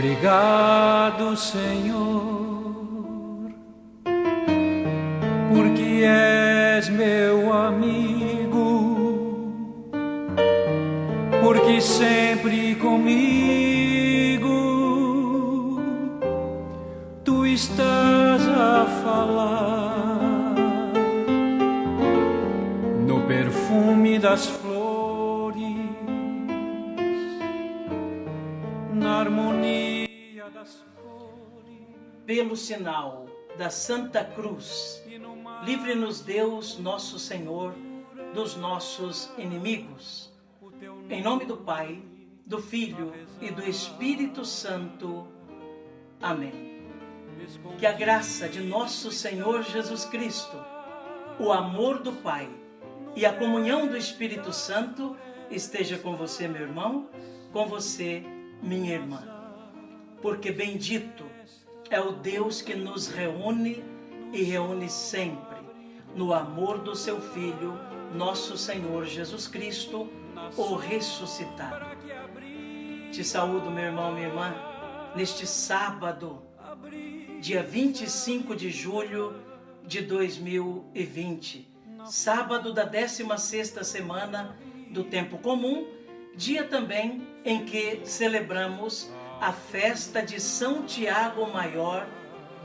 Obrigado, Senhor, porque és meu amigo, porque sempre comigo tu estás a falar no perfume das flores, na harmonia das cores. Pelo sinal da Santa Cruz, livre-nos Deus, nosso Senhor, dos nossos inimigos. Em nome do Pai, do Filho e do Espírito Santo. Amém. Que a graça de nosso Senhor Jesus Cristo, o amor do Pai e a comunhão do Espírito Santo esteja com você, meu irmão, com você, minha irmã. Porque bendito é o Deus que nos reúne e reúne sempre no amor do seu Filho, nosso Senhor Jesus Cristo, o ressuscitado. Te saúdo, meu irmão, minha irmã, neste sábado, dia 25 de julho de 2020, sábado da 16ª semana do tempo comum, dia também em que celebramos a festa de São Tiago Maior,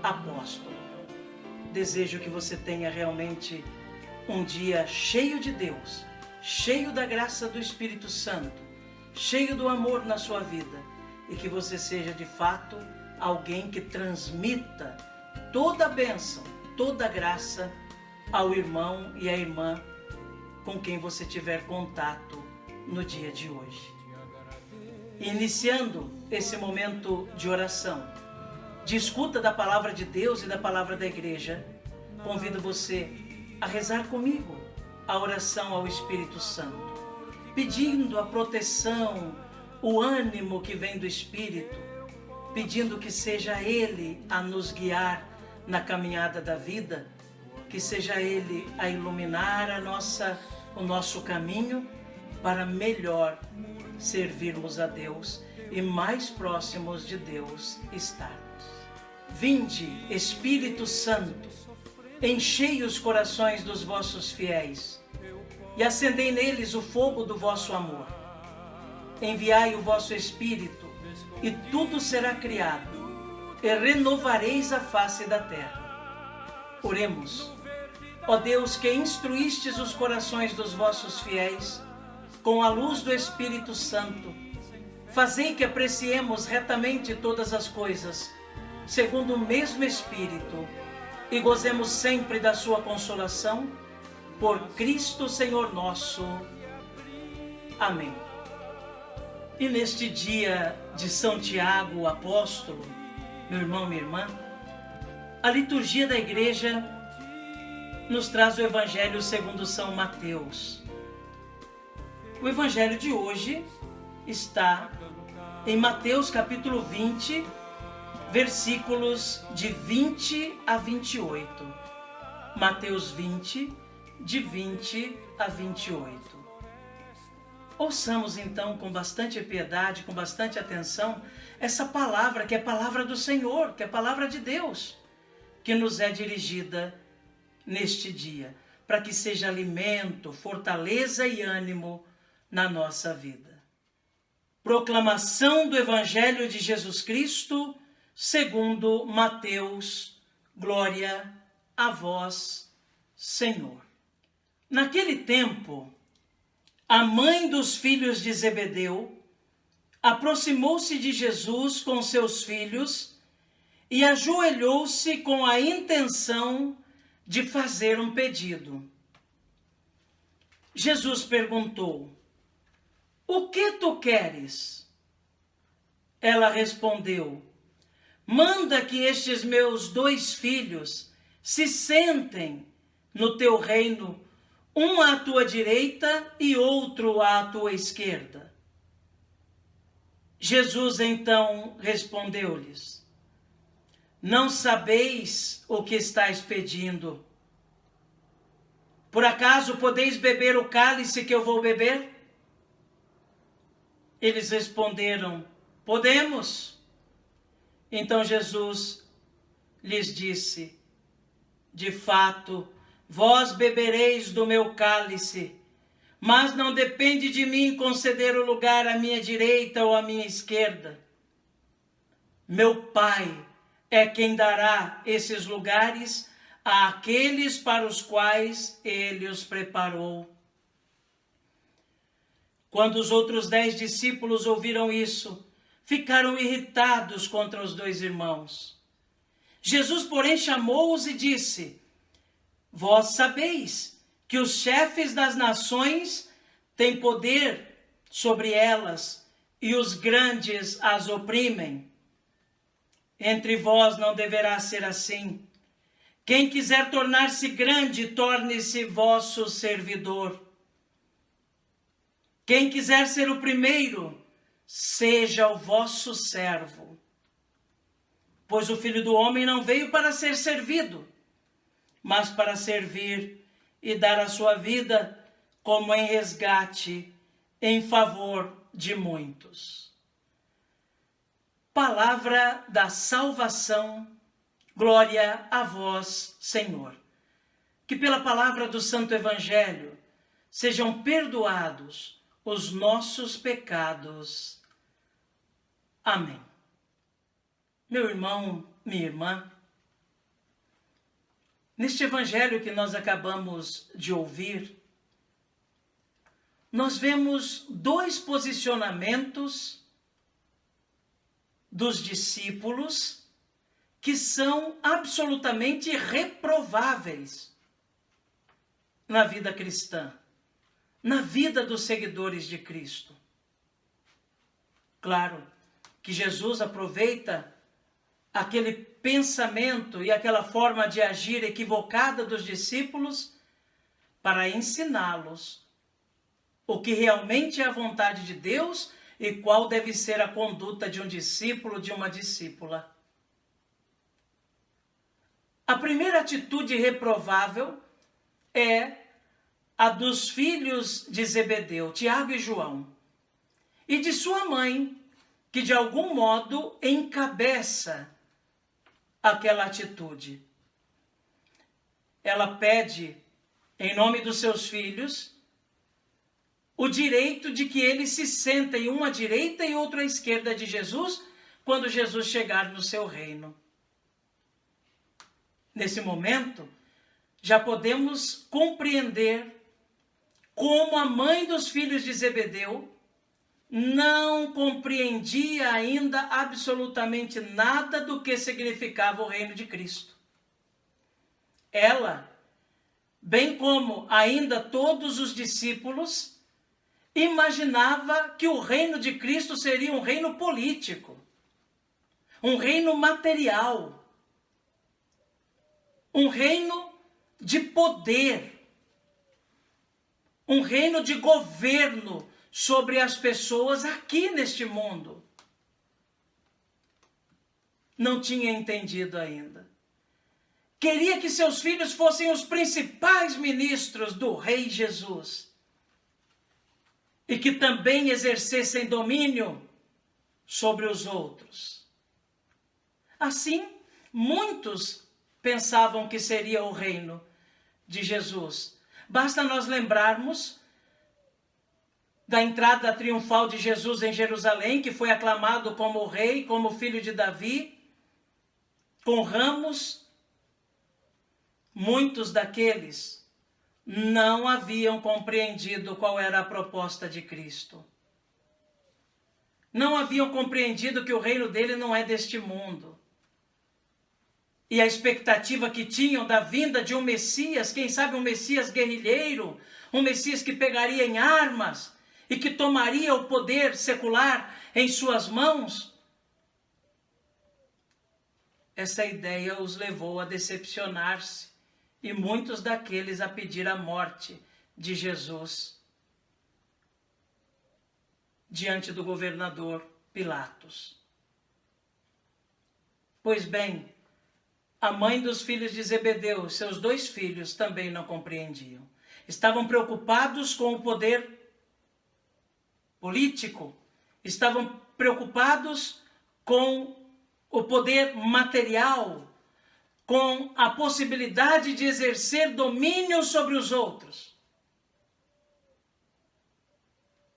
apóstolo. Desejo que você tenha realmente um dia cheio de Deus, cheio da graça do Espírito Santo, cheio do amor na sua vida, e que você seja de fato alguém que transmita toda a bênção, toda a graça ao irmão e à irmã com quem você tiver contato no dia de hoje. Iniciando esse momento de oração, de escuta da palavra de Deus e da palavra da igreja, convido você a rezar comigo a oração ao Espírito Santo, pedindo a proteção, o ânimo que vem do Espírito, pedindo que seja Ele a nos guiar na caminhada da vida, que seja Ele a iluminar o nosso caminho para melhor servirmos a Deus e mais próximos de Deus estarmos. Vinde, Espírito Santo, enchei os corações dos vossos fiéis e acendei neles o fogo do vosso amor. Enviai o vosso Espírito e tudo será criado e renovareis a face da terra. Oremos. Ó Deus, que instruístes os corações dos vossos fiéis com a luz do Espírito Santo, fazei que apreciemos retamente todas as coisas, segundo o mesmo Espírito, e gozemos sempre da sua consolação, por Cristo Senhor nosso. Amém. E neste dia de São Tiago, o apóstolo, meu irmão, minha irmã, a liturgia da igreja nos traz o Evangelho segundo São Mateus. O Evangelho de hoje está em Mateus capítulo 20, versículos de 20 a 28. Mateus 20, de 20 a 28. Ouçamos então com bastante piedade, com bastante atenção, essa palavra que é a palavra do Senhor, que é a palavra de Deus, que nos é dirigida neste dia, para que seja alimento, fortaleza e ânimo na nossa vida. Proclamação do Evangelho de Jesus Cristo, segundo Mateus. Glória a vós, Senhor. Naquele tempo, a mãe dos filhos de Zebedeu aproximou-se de Jesus com seus filhos e ajoelhou-se com a intenção de fazer um pedido. Jesus perguntou: "O que tu queres?" Ela respondeu: "Manda que estes meus 2 filhos se sentem no teu reino, um à tua direita e outro à tua esquerda." Jesus então respondeu-lhes: "Não sabeis o que estáis pedindo. Por acaso podeis beber o cálice que eu vou beber?" Eles responderam: "Podemos." Então Jesus lhes disse: de fato, vós bebereis do meu cálice, mas não depende de mim conceder o lugar à minha direita ou à minha esquerda. Meu Pai é quem dará esses lugares àqueles para os quais ele os preparou. Quando os outros 10 discípulos ouviram isso, ficaram irritados contra os 2 irmãos. Jesus, porém, chamou-os e disse: vós sabeis que os chefes das nações têm poder sobre elas e os grandes as oprimem. Entre vós não deverá ser assim. Quem quiser tornar-se grande, torne-se vosso servidor. Quem quiser ser o primeiro, seja o vosso servo. Pois o Filho do Homem não veio para ser servido, mas para servir e dar a sua vida como em resgate em favor de muitos. Palavra da salvação, glória a vós, Senhor. Que pela palavra do Santo Evangelho sejam perdoados os nossos pecados. Amém. Meu irmão, minha irmã, neste evangelho que nós acabamos de ouvir, nós vemos 2 posicionamentos dos discípulos que são absolutamente reprováveis na vida cristã, na vida dos seguidores de Cristo. Claro que Jesus aproveita aquele pensamento e aquela forma de agir equivocada dos discípulos para ensiná-los o que realmente é a vontade de Deus e qual deve ser a conduta de um discípulo, de uma discípula. A primeira atitude reprovável é a dos filhos de Zebedeu, Tiago e João, e de sua mãe, que de algum modo encabeça aquela atitude. Ela pede, em nome dos seus filhos, o direito de que eles se sentem um à direita e outro à esquerda de Jesus, quando Jesus chegar no seu reino. Nesse momento, já podemos compreender como a mãe dos filhos de Zebedeu não compreendia ainda absolutamente nada do que significava o reino de Cristo. Ela, bem como ainda todos os discípulos, imaginava que o reino de Cristo seria um reino político, um reino material, um reino de poder, um reino de governo sobre as pessoas aqui neste mundo. Não tinha entendido ainda. Queria que seus filhos fossem os principais ministros do Rei Jesus e que também exercessem domínio sobre os outros. Assim, muitos pensavam que seria o reino de Jesus. Basta nós lembrarmos da entrada triunfal de Jesus em Jerusalém, que foi aclamado como rei, como filho de Davi, com ramos. Muitos daqueles não haviam compreendido qual era a proposta de Cristo. Não haviam compreendido que o reino dele não é deste mundo. E a expectativa que tinham da vinda de um Messias, quem sabe um Messias guerrilheiro, um Messias que pegaria em armas e que tomaria o poder secular em suas mãos, essa ideia os levou a decepcionar-se e muitos daqueles a pedir a morte de Jesus diante do governador Pilatos. Pois bem, a mãe dos filhos de Zebedeu, seus 2 filhos, também não compreendiam. Estavam preocupados com o poder político, estavam preocupados com o poder material com a possibilidade de exercer domínio sobre os outros.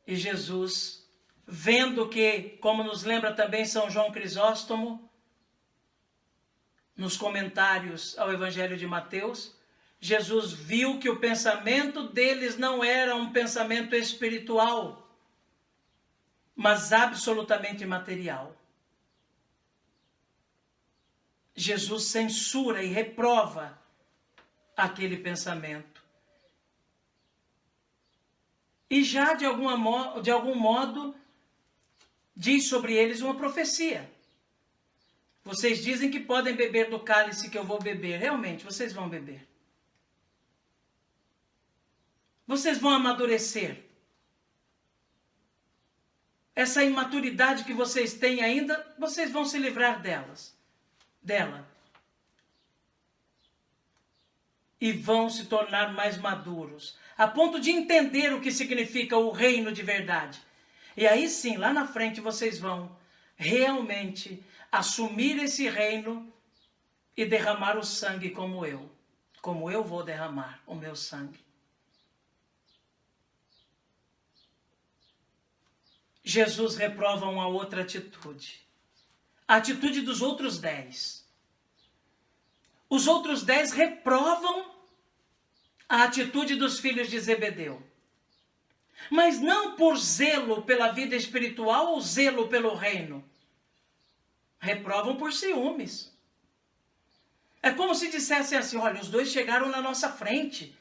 E Jesus, vendo que, como nos lembra também São João Crisóstomo, nos comentários ao Evangelho de Mateus, Jesus viu que o pensamento deles não era um pensamento espiritual, mas absolutamente material. Jesus censura e reprova aquele pensamento. E já de algum modo diz sobre eles uma profecia. Vocês dizem que podem beber do cálice que eu vou beber. Realmente, vocês vão beber. Vocês vão amadurecer. Essa imaturidade que vocês têm ainda, vocês vão se livrar dela. E vão se tornar mais maduros, a ponto de entender o que significa o reino de verdade. E aí sim, lá na frente, vocês vão realmente assumir esse reino e derramar o sangue como eu vou derramar o meu sangue. Jesus reprova uma outra atitude. A atitude dos outros 10. Os outros 10 reprovam a atitude dos filhos de Zebedeu. Mas não por zelo pela vida espiritual ou zelo pelo reino. Reprovam por ciúmes. É como se dissessem assim, olha, os dois chegaram na nossa frente.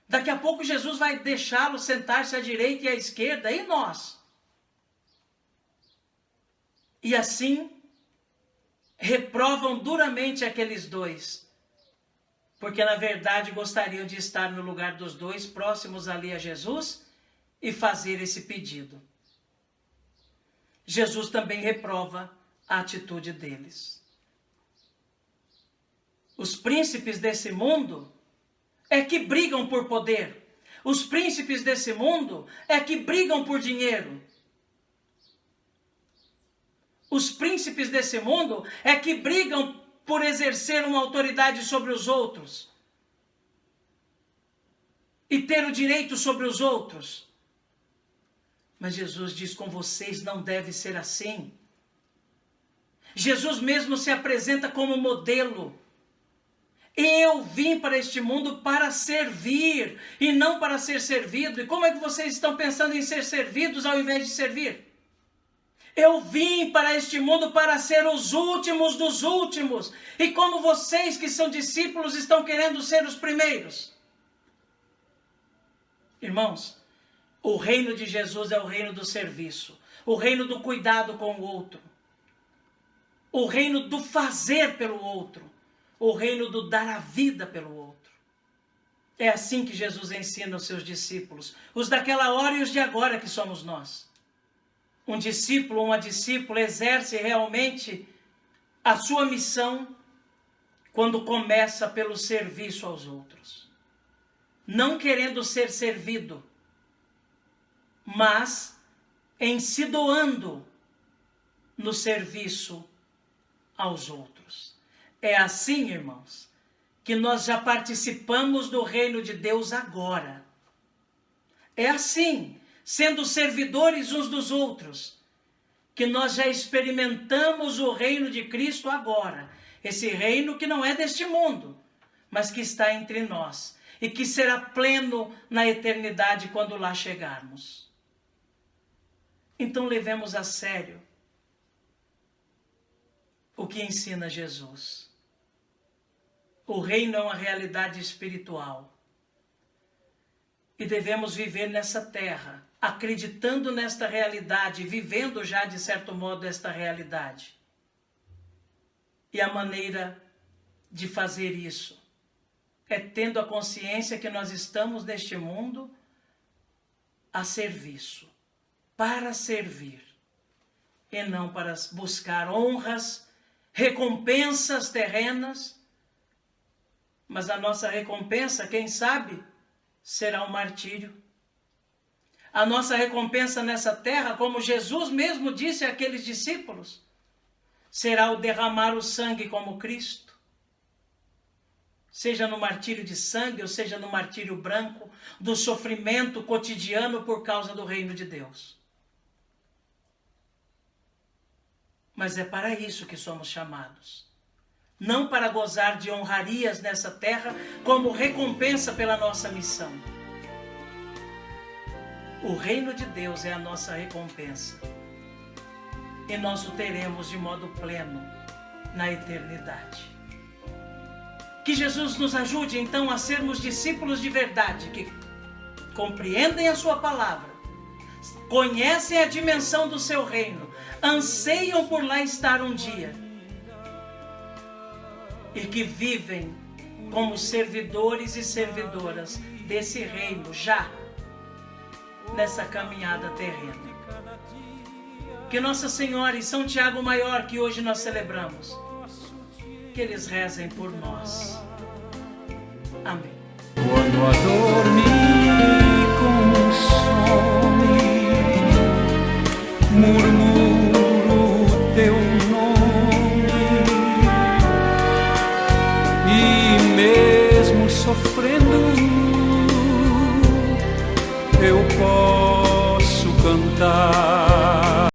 Daqui a pouco Jesus vai deixá-los sentar-se à direita e à esquerda, e nós? E assim, reprovam duramente aqueles dois, porque na verdade gostariam de estar no lugar dos dois, próximos ali a Jesus, e fazer esse pedido. Jesus também reprova a atitude deles. Os príncipes desse mundo é que brigam por poder. Os príncipes desse mundo é que brigam por dinheiro. Os príncipes desse mundo é que brigam por exercer uma autoridade sobre os outros e ter o direito sobre os outros. Mas Jesus diz, com vocês não deve ser assim. Jesus mesmo se apresenta como modelo. Eu vim para este mundo para servir e não para ser servido. E como é que vocês estão pensando em ser servidos ao invés de servir? Eu vim para este mundo para ser os últimos dos últimos. E como vocês que são discípulos estão querendo ser os primeiros. Irmãos, o reino de Jesus é o reino do serviço. O reino do cuidado com o outro. O reino do fazer pelo outro. O reino do dar a vida pelo outro. É assim que Jesus ensina os seus discípulos. Os daquela hora e os de agora que somos nós. Um discípulo ou uma discípula exerce realmente a sua missão quando começa pelo serviço aos outros. Não querendo ser servido, mas em se doando no serviço aos outros. É assim, irmãos, que nós já participamos do reino de Deus agora. É assim, sendo servidores uns dos outros, que nós já experimentamos o reino de Cristo agora. Esse reino que não é deste mundo, mas que está entre nós e que será pleno na eternidade quando lá chegarmos. Então levemos a sério o que ensina Jesus. O reino é uma realidade espiritual e devemos viver nessa terra, acreditando nesta realidade, vivendo já de certo modo esta realidade. E a maneira de fazer isso é tendo a consciência que nós estamos neste mundo a serviço, para servir, e não para buscar honras, recompensas terrenas, mas a nossa recompensa, quem sabe, será o martírio. A nossa recompensa nessa terra, como Jesus mesmo disse àqueles discípulos, será o derramar o sangue como Cristo, seja no martírio de sangue ou seja no martírio branco, do sofrimento cotidiano por causa do reino de Deus. Mas é para isso que somos chamados. Não para gozar de honrarias nessa terra como recompensa pela nossa missão. O reino de Deus é a nossa recompensa. E nós o teremos de modo pleno na eternidade. Que Jesus nos ajude então a sermos discípulos de verdade, que compreendem a sua palavra, conhecem a dimensão do seu reino, anseiam por lá estar um dia e que vivem como servidores e servidoras desse reino já nessa caminhada terrena. Que Nossa Senhora e São Tiago Maior, que hoje nós celebramos, que eles rezem por nós. Amém.